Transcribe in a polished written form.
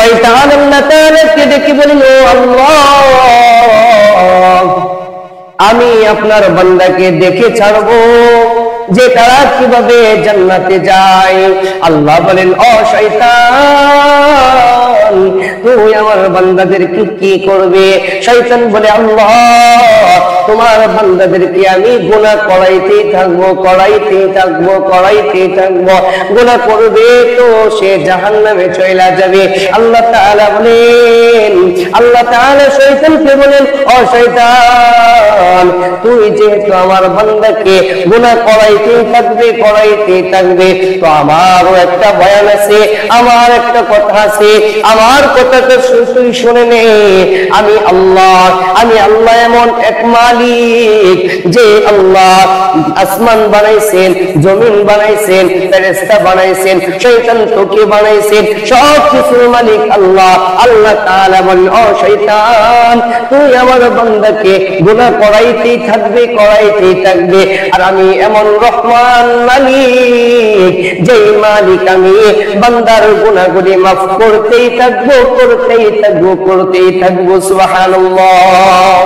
শয়তান আল্লাহ তাআলাকে ডেকে বলল, আল্লাহ, আমি আপনার বান্দাকে দেখে ছাড়বো যে তারা কিভাবে জান্নাতে যায়। আল্লাহ বলেন, ও শয়তান, তুই আমার বান্দাদেরকে কি করবে? শয়তান বলে, আল্লাহ, তোমার বান্দাদেরকে আমি গুনাহ করাইতেই থাকবো, করাইতেই থাকবো, করাইতেই থাকবো। গুনাহ করবে তো সে জাহান্নামে চলে যাবে। আল্লাহ তাআলা বলেন, আল্লাহ তাআলা শয়তানকে বলেন, ও শয়তান, তুই যেহেতু আমার বান্দাকে গুনাহ করাইতেই থাকবে, করাইতেই থাকবে, তো আমারও একটা বয়ান আছে, আমার একটা কথা আছে, আমার কথাটা তুই শুনে নে। আমি আল্লাহ এমন এক মালিক যে আল্লাহ আসমান বানাইছেন, জমিন বানাইছেন, ফেরেশতা বানাইছেন, শয়তান তোকে বানাইছেন, সব কিছুর মালিক আল্লাহ। আল্লাহ তাআলা বলেন, ও শয়তান, তুই আমার বান্দাকে গুনাহ করাইতেই থাকবে, করাইতেই থাকবে। আর আমি এমন রহমান মালিক, যেই মালিক আমি বান্দার গুনাহগুলি মাফ করতেই থাকবো, করতেই থাকবো, করতেই থাকবো। সুবহানাল্লাহ।